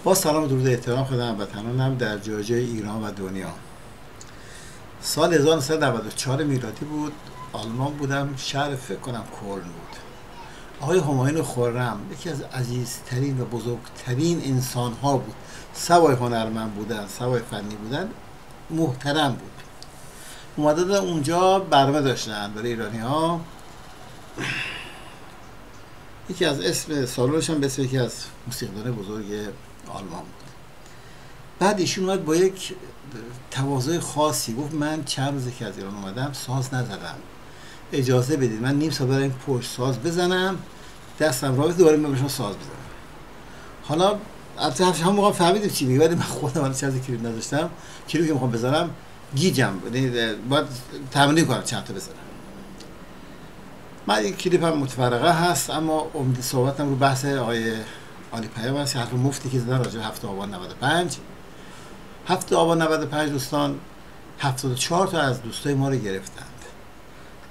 با سلام و درود احترام خدمت هموطنانم در جای ایران و دنیا. سال 1994 میلادی بود. آلمان بودم، شهر فکر کنم کلن بود. آقای همایون خرم یکی از عزیزترین و بزرگترین انسان ها بود. سوای هنرمند بودن، سوای فنی بودن، محترم بود. اومده بودن اونجا برنامه داشتن برای ایرانی ها. یکی از اسم سالونش هم به اسم یکی از موسیقیدان بزرگ آلمان بود. بعد ایشون اومد با یک تواضع خاصی گفت من چند روزه که از ایران اومدم ساز نزدم، اجازه بدید من نیم ساعت برای پشت ساز بزنم، دستم راه دوباره بشم ساز بزنم. حالا البته هم موقع فهمیدیم چی میگه، ولی من خودم الان چند تا کلیپ نذاشتم. کلیپی که میخوام بزنم گیجم، باید تمرین کنم چند تا بزنم. من یک کلیپم متفرقه هست، اما امید صحبتم رو بحث آقای علی پیام هست، حرف مفتی که زدن راجع به 7 آبان 95. 7 آبان 95 دوستان 74 تا از دوستای ما رو گرفتند.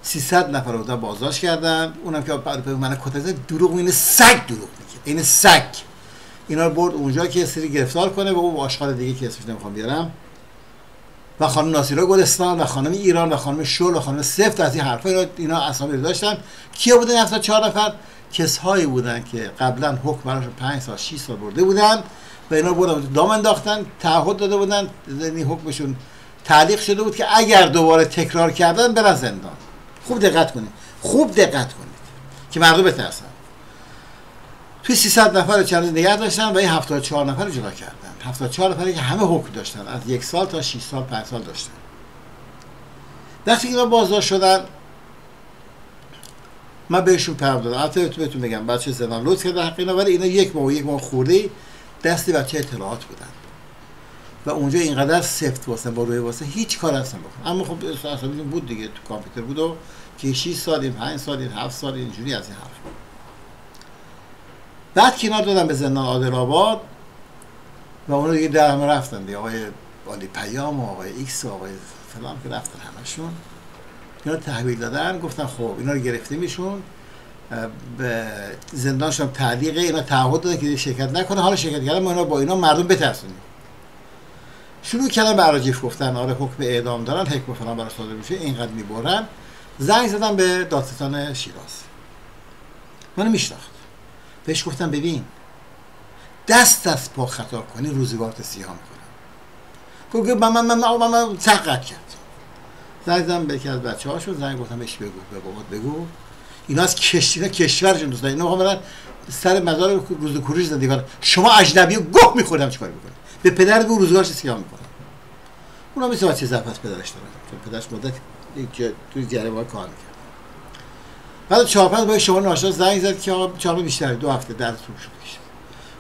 300 نفر رو بازداشت کردن. اونم که من کتک زد، دروغ میگه، سگ دروغ میگه، این سگ. اینا رو برد اونجا که سری گرفتار کنه و اون آشغال دیگه که اسمش نمیخوام بیارم و خانم ناصیرا گلستان و خانم ایران و خانم شل و خانم سفت از این حرفا اینا اسامی رو داشتن. کیا بودن 74 نفر؟ کسایی بودن که قبلا حکم براشون 5 سال 6 سال برده بودن و اینا بردن دام انداختن، تعهد داده بودن، یعنی حکمشون تعلیق شده بود که اگر دوباره تکرار کردن برن زندان. خوب دقت کنید، خوب دقت کنید که مردم بترسن. توی 300 نفر چند نگه داشتن و این 74 نفر رو جدا کردن. 74 نفری که همه حکم داشتن، از 1 سال تا 6 سال 5 سال داشتن. وقتی اینا بازداشت شدن من بهشون پیام دادم. البته بهتون بگم بچه زندان لطف کرده حق اینا، ولی اینا یک ماه خورده دستی بچه اطلاعات بودن و اونجا اینقدر سفت واسه با روی واسه هیچ کار اصلا بکن. اما خب اصلا بود دیگه، تو کامپیوتر بود و که 6 سال این 5 سال این 7 سال اینجوری از این حرف. بعد کنار دادم به زندان عادل آباد و اونا دیگه در همه رفتن دیگه. آقای علی پیام و آقای ایکس و آقای فلان که رفتن همشون. اینا تحویل دادن، گفتن خب اینا رو گرفتیم، ایشون به زندانشون تعلیقه، اینا تعهد دادن که شرکت نکنه. حالا شرکت کردن ما اینا با اینا مردم بترسونیم. شروع کردن به اراجیف گفتن آره حکم اعدام دارن، حکم فلان برای صادر میشه، اینقدر میبرن. زنگ زدم به دادستان شیراز، منو میشناخت. بهش گفتم ببین دست از پا خطا کنی روزگارت سیاه میکنم. گفت من سقط کرد. زنگ زدم به یکی از بچه‌هاشون، زنگ گفتم بهش بگو، به بابات بگو اینا از کشورشون دوست دارن، اینا میخوان برن سر مزار روز کوروش زندگی کنن. شما اجنبی گوه میخورم چیکار میکنی؟ به پدر بگو روزگارش سیاه میکنم. اونا میشه چه ظرف از پدرش دارن، چون پدرش مدت توی جریمه کار میکرد. بعد 4-5 با شما ناشناس زنگ زد که آقا 4 بیشتر 2 هفته در طول شد.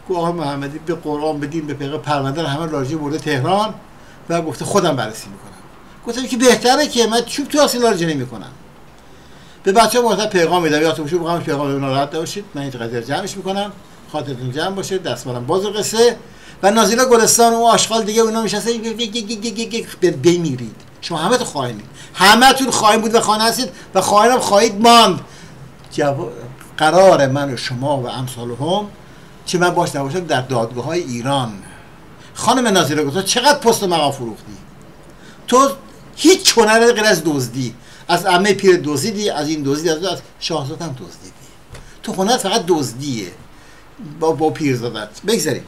گفت آقا محمدی به قرآن بدین به پیغمبر پرونده رو همه راجع برده تهران و گفته خودم بررسی میکنم. گفتم که بهتره که من چوب تو اصلا راجع نمیکنم. به بچه‌ها مرتب پیغام میدم، یادتون باشه بگم پیغام ناراحت نباشید، من این قضیه رو جمعش میکنم، خاطرتون جمع باشه، دستمالم باز قصه. و نازیلا گلستان و آشغال دیگه اونا میشسته بمیرید. شما همه تو خائنید، همتون خائن بود و خائن هستید و خائنم خواهید ماند. قرار من و شما و امثالهم چه من باش نباشم در دادگاه‌های ایران. خانم نازیلا گلستان چقدر پست و مقام فروختی؟ تو هیچ هنری غیر از دزدی، از عمه پیر دزدیدی، از این دزدیدی، از شاهزاده هم دزدیدی. تو هنر فقط دزدیه با پیرزادت. بگذاریم.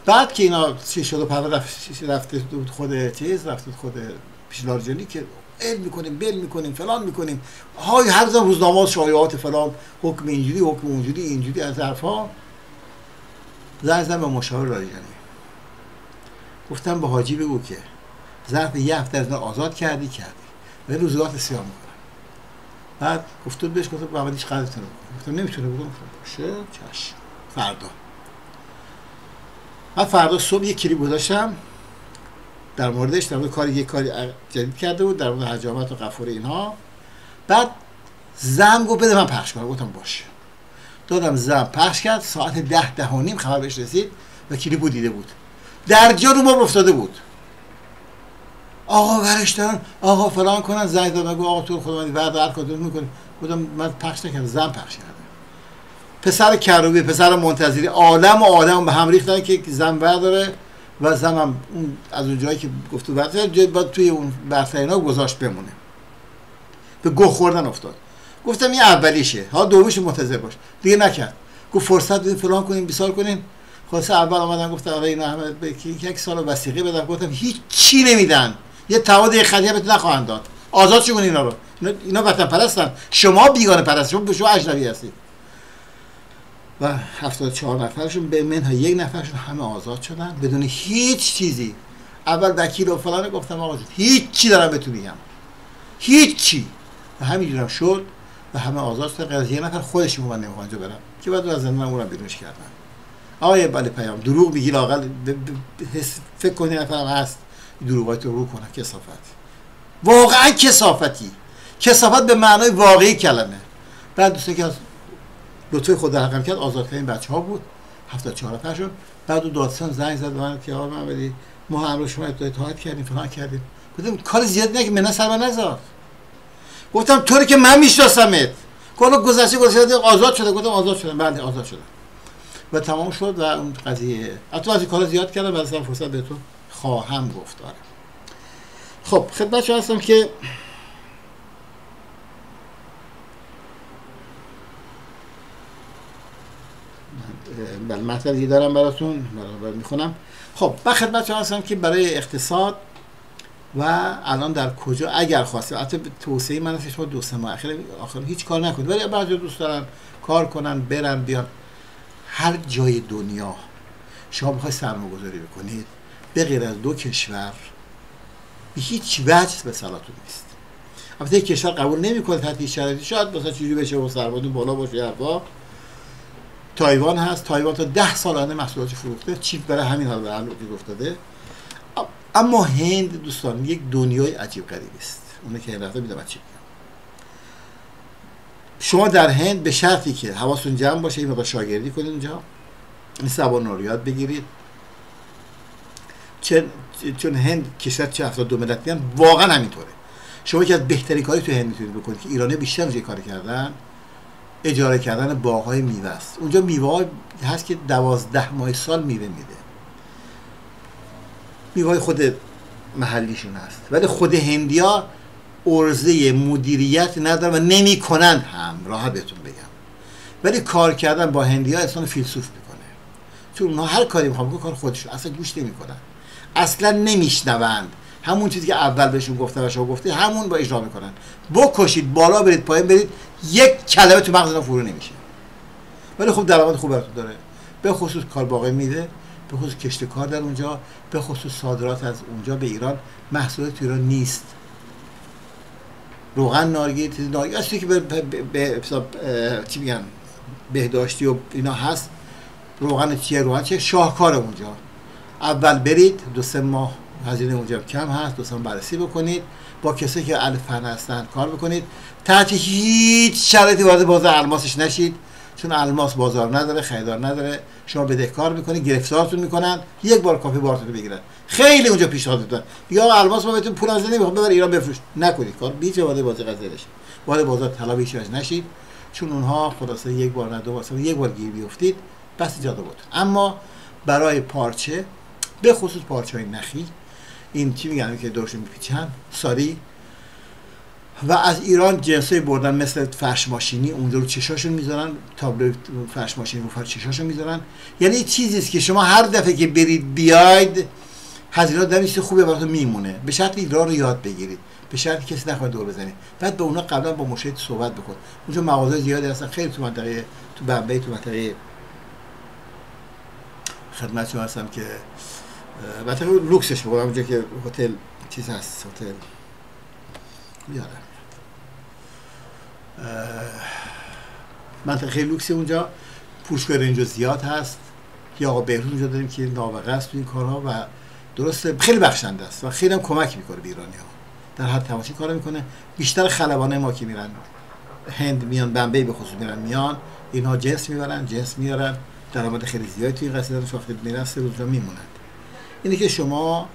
بعد که اینا چی شد و پرونده رفته خود چیز، رفته خود پیشلارجانی که علم میکنیم، بل میکنیم، فلان میکنیم، های هر زمان روزنامه شایعات فلان، حکم اینجوری، حکم اونجوری، اینجوری از حرفا. زنگ زدم به مشاور لاریجانی، گفتم به حاجی بگو که ظرف 1 هفته از آزاد کردی و روزگارت سیاه میکنم. بعد گفتم بهش گفتم محمد هیچ قدرتون رو گفتم نمیتونه بگم باشه چشم. فردا صبح یک کلیپ گذاشتم در موردش، در مورد یک کاری جدید کرده بود در مورد حجامت و قفور اینها. بعد زم گفت بده من پخش کنم. گفتم باشه، دادم زم پخش کرد. ساعت 10-10:30 خبر بهش رسید و کلیپو دیده بود. در جا رو ما افتاده بود. آقا ورش دارن، آقا فلان کنن. زنگ دادم گفت آقا تو خدا من ورد هر کاری میکنی. گفتم من پخش نکردم، زم پخش کردم. پسر کروبی، پسر منتظری، عالم و آدم به هم ریختن که زن برداره و زن هم اون از اون جایی که گفت برداره باید توی اون برترینا گذاشت بمونه. به گوه خوردن افتاد. گفتم این اولیشه، ها دومیش منتظر باش. دیگه نکرد. گفت فرصت بدین فلان کنین بیسار کنین. خلاص اول اومدن گفتن آره اینا همه یک سال وثیقه بدن. گفتم هیچ چی نمیدن. یه تواد یه خدیه بهتون نخواهند داد. آزاد شون اینا رو. اینا وطن پرستن. شما بیگانه پرستن. شما اجنبی هستید. و 74 نفرشون به منها یک نفرشون همه آزاد شدن بدون هیچ چیزی. اول وکیل و فلان گفتم آقا هیچ چی دارم بهتون میگم. هیچ چی. و همینجوری شد و همه آزاد شدن. غیر از یک نفر خودش من نمیخوام اونجا برم که بعد از زندان اونم بیرونش کردن. آقای بله پیام دروغ میگی لااقل فکر کنی نفرم هست دروغات رو کنه. کثافت. واقعا کثافتی. کثافت به معنای واقعی کلمه. بعد دوستی که از لطفی خود در حقم کرد آزاد کردن بچه‌ها بود 74 نفرشون. بعد دو دادستان زنگ زد به من که آقا من ولی ما هم رو شما اطاعت کردیم فلان کردیم. گفتم کار زیاد نکن من سر من نذار. گفتم طوری که من میشناسمت. کلا گذشته آزاد شده. گفتم آزاد شدم. بله آزاد شدم. و تمام شد و اون قضیه حتی از این کارا زیاد کردم بعد از فرصت بهتون خواهم گفت. آره. خب خدمت شما هستم که بله مطلبی دارم براتون میخونم. خب من خدمت شما هستم که برای اقتصاد و الان در کجا اگر خواستید البته توصیه من است شما 2-3 ماه آخر هیچ کار نکنید ولی بعضی دوست دارن کار کنن برن بیان. هر جای دنیا شما بخواید سرمایه‌گذاری بکنید به غیر از 2 کشور به هیچ وجه به صلاحتون نیست. البته یک کشور قبول نمی‌کنه تحت هیچ شرایطی شاید مثلا چجوری بشه و سرمایه‌تون بالا باشه حرفا. تایوان هست. تایوان تا 10 سال آینده محصولات فروخته. چیپ برای همین حال به الان افتاده. اما هند دوستان یک دنیای عجیب غریبی است. اون که رفته میدونم چی میگم. شما در هند به شرطی که حواستون جمع باشه این موقع شاگردی کنید اونجا این زبان رو یاد بگیرید. چون هند کشور 72 ملتی هم واقعا همینطوره. شما که از بهترین کاری تو هند میتونید بکنید که ایرانی بیشتر اونجا کار کردن اجاره کردن باغ‌های میوه است. اونجا میوه هست که 12 ماه سال میوه میده. میوه خود محلیشون هست ولی خود هندیا عرضه مدیریت ندارن و نمی کنند هم راه بهتون بگم. ولی کار کردن با هندیا انسان فیلسوف میکنه چون اونها هر کاری میخوان بکنن کار خودشون اصلا گوش نمیکنن اصلا نمیشنوند. همون چیزی که اول بهشون گفتم و شما گفتی همون با اجرا میکنن. بکشید بالا برید پایین برید یک کلمه تو مغزتون فرو نمیشه. ولی خب درآمد خوب براتون داره. به خصوص کار باغ میوه، به خصوص کشت کار در اونجا، به خصوص صادرات از اونجا به ایران. محصولات تو ایران نیست. روغن نارگیل چیزی نارگیل اصلی که به چی میگن بهداشتی و اینا هست. روغن چیه شاهکار اونجا. اول برید 2-3 ماه هزینه اونجا کم هست 2 سال بررسی بکنید با کسی که اهل فن هستن کار بکنید. تحت هیچ شرایطی وارد بازار الماسش نشید چون الماس بازار نداره خریدار نداره. شما بدهکار میکنید گرفتارتون میکنن یک بار کافی بارتون بگیرن. خیلی اونجا پیشنهاد میدن یا الماس ما بهتون پول نمیدیم میخوام ببر ایران بفروش. نکنید کار بیچ وارد بازار قضیه نشید. وارد بازار طلا بیش نشید چون اونها خلاصه یک بار نه 2 بار یک بار گیر بیافتید بس ایجاد بود. اما برای پارچه به خصوص پارچه‌های نخی این چی میگن که دورشون میپیچن ساری و از ایران جنسای بردن مثل فرش ماشینی اونجا رو چشاشون میذارن تابلو فرش ماشینی رو چشاشون میذارن. یعنی چیزی است که شما هر دفعه که برید بیاید هزینه‌ها دمیش خوبه براتون میمونه. به شرطی راه رو یاد بگیرید به شرطی کسی نخواد دور بزنید. بعد به اونا قبلا با مشاهد صحبت بکن. اونجا مغازه زیادی هستن خیلی تو منطقه تو بمبئی تو منطقه خدمت شما هستم که منطقه لوکسش بگم اونجا که هتل چیز هست هتل یادم منطقه خیلی لوکسی اونجا فروشگاه اینجا زیاد هست. یا آقا بهروز اونجا داریم که نابغه است تو این کارها و درسته خیلی بخشنده است و خیلی هم کمک میکنه به ایرانی‌ها در حد تماشی کار میکنه. بیشتر خلبانه ما که میرن هند میان بمبئی به خصوص میان اینها جنس میبرن جنس میارن درآمد خیلی زیادی توی این قضیه دارن. وقتی میرن 3 روز میمونن. اینه که شما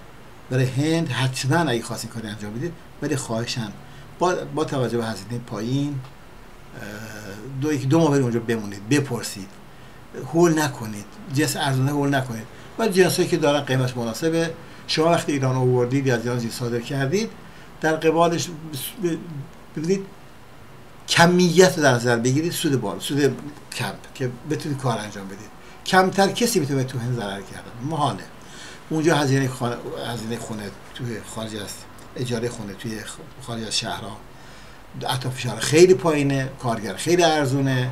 برای هند حتما اگه خواستین کاری انجام بدید ولی خواهشاً با توجه به هزینه پایین دو ماه برید اونجا بمونید، بپرسید، هول نکنید، جنس ارزونه هول نکنید. ولی جنسایی که دارن قیمت مناسبه، شما وقتی ایران آوردید یا از ایران صادر کردید، در قبالش ببینید کمیت رو در نظر بگیرید، سود بالا، سود کم که بتونید کار انجام بدید. کمتر کسی میتونه تو هند ضرر کردن، محاله. اونجا هزینه خونه توی خارج از اجاره خونه توی خارج از شهرها، اطراف شهر خیلی پایینه، کارگر خیلی ارزونه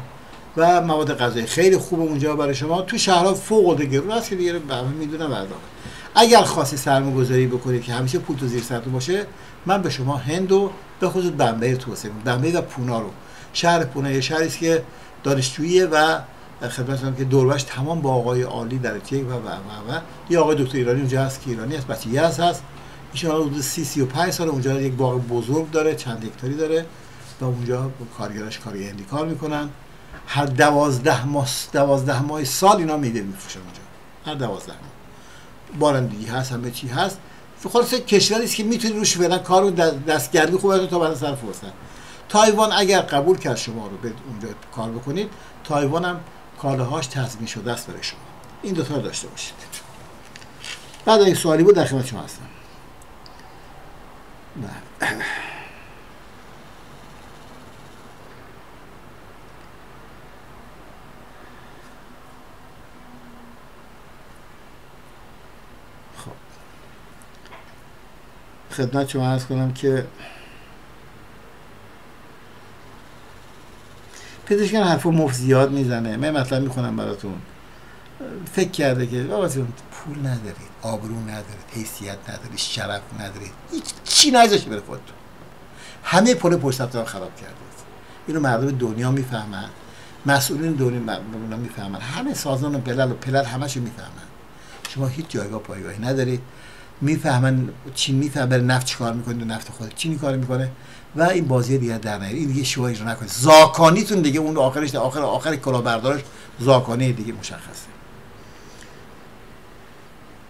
و مواد غذایی خیلی خوبه اونجا برای شما. تو شهرها فوق العاده گرون است که دیگه همه میدونن. بعدا اگر خاصی سرمایه‌گذاری بکنید که همیشه پول تو زیر سرتون باشه، من به شما هند و به خصوص بمبئی توصیه می‌کنم. بمبئی و پونا رو. شهر پونا یه شهری است که دانشجویی و خدمتتون که دوربرش تمام با آقای عالی درجه و یه آقای دکتر ایرانی اونجا هست که ایرانی است، بچه یزد هست. ایشون حدود 35 سال اونجا یک باغ بزرگ داره، چند هکتاری داره و اونجا کارگراش کاری هندی کار میکنن. هر 12 ماه سال اینا میوه میفروشن اونجا، هر 12 ماه بارندگی هست، همه چی هست. خلاصه کشوری است که میتونید روش فعلا کارو دستگردی خوبه تا بعد سر فرصت. تایوان اگر قبول کرد شما رو به اونجا کار بکنید، تایوان هم کالاهاش تضمین شده است برای شما. این دو تا رو داشته باشید. بعد اگه سوالی بود در خدمت شما هستم. خب خدمت شما عرض کنم که پزشکان حرفا مفت زیاد میزنه. من مطلب میخونم براتون. فکر کرده که آقا جون پول ندارید، آبرو ندارید، حیثیت ندارید، شرف ندارید، هیچ چی نذاشته بره خودتون. همه پول پشتتون خراب کردید. اینو مردم دنیا میفهمن، مسئولین دنیا میفهمن، همه سازمان ملل همه‌شو میفهمن. شما هیچ جایگاه پایگاهی ندارید. میفهمن چی میفهمن، نفت چیکار میکنه، نفت خودت چی کار میکنه و این بازی دیگه در نیارید. این دیگه شو اجرا نکنید. زاکانیتون دیگه اون آخرش آخر کلاهبردارش زاکانی دیگه مشخصه.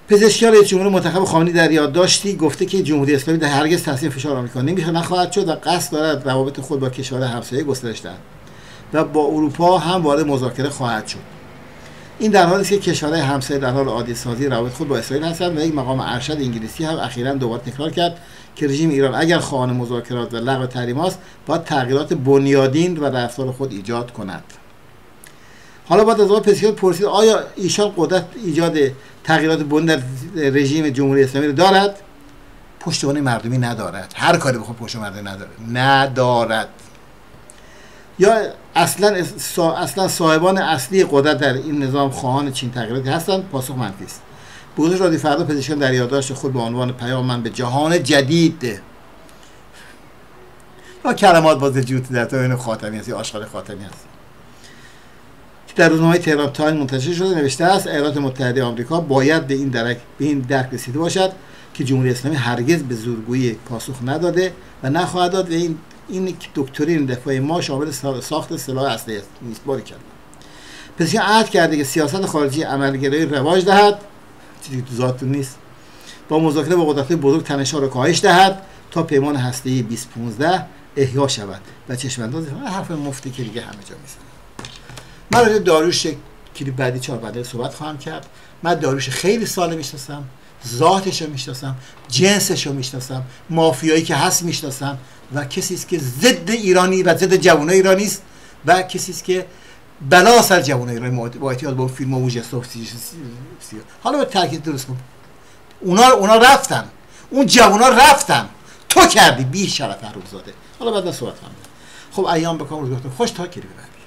پزشکیان رئیس جمهور منتخب خامنه‌ای در یادداشتی گفته که جمهوری اسلامی در هرگز تحت فشار آمریکا نخواهد شد و قصد دارد روابط خود با کشورهای همسایه گسترش دهد و با اروپا هم وارد مذاکره خواهد شد. این در حالی است که کشورهای همسایه در حال عادی سازی روابط خود با اسرائیل هستند و یک مقام ارشد انگلیسی هم اخیراً دوباره تکرار کرد که رژیم ایران اگر خواهان مذاکرات و لغو تحریم‌ها است، باید تغییرات بنیادین و رفتار خود ایجاد کند. حالا بعد از آقای پزشکیان پرسید آیا ایشان قدرت ایجاد تغییرات بنیادین در رژیم جمهوری اسلامی رو دارد؟ پشتوانه مردمی ندارد. هر کاری بخواد پشتوانه مردمی ندارد. یا اصلا صاحبان اصلی قدرت در این نظام خواهان چین تغییراتی هستند؟ پاسخ منفی است. بودش رادیو فردا پزشکان در یادداشت خود با عنوان پیام من به جهان جدید و کلمات باز جوتی در توین خاتمی هستی، آشغال خاتمی هستی که در روزنامه تهران تایم منتشر شده نوشته است ایالات متحده آمریکا باید به این درک رسیده باشد که جمهوری اسلامی هرگز به زورگویی پاسخ نداده و نخواهد داد و این دکترین دفاع ما شامل ساخت سلاح اصلی است. نیست باری کرد. پزشکان عهد کرده که سیاست خارجی عملگرایی رواج دهد، چیزی تو ذاتتون نیست، با مذاکره با قدرت‌های بزرگ تنش‌ها را کاهش دهد تا پیمان هسته‌ای 2015 احیا شود و چشم‌انداز حرف مفتی که دیگه همه جا میزنه. من راجع به داریوش کلیپ بعدی 4 بعد صحبت خواهم کرد. من داریوش خیلی سال میشناسم، ذاتش رو میشناسم، جنسش رو میشناسم، مافیایی که هست میشناسم و کسی است که ضد ایرانی و ضد جوانای ایرانی است و کسی است که بلا سر جوانای ایرانی با احتیاط با فیلم موجستوف. حالا به تاکید درست کن، اونا رفتن، اون جوانا رفتن، تو کردی بی شرف حرومزاده. حالا بعد صحبت کنم. خب ایام بکام روز خوش تا کلی ببرید.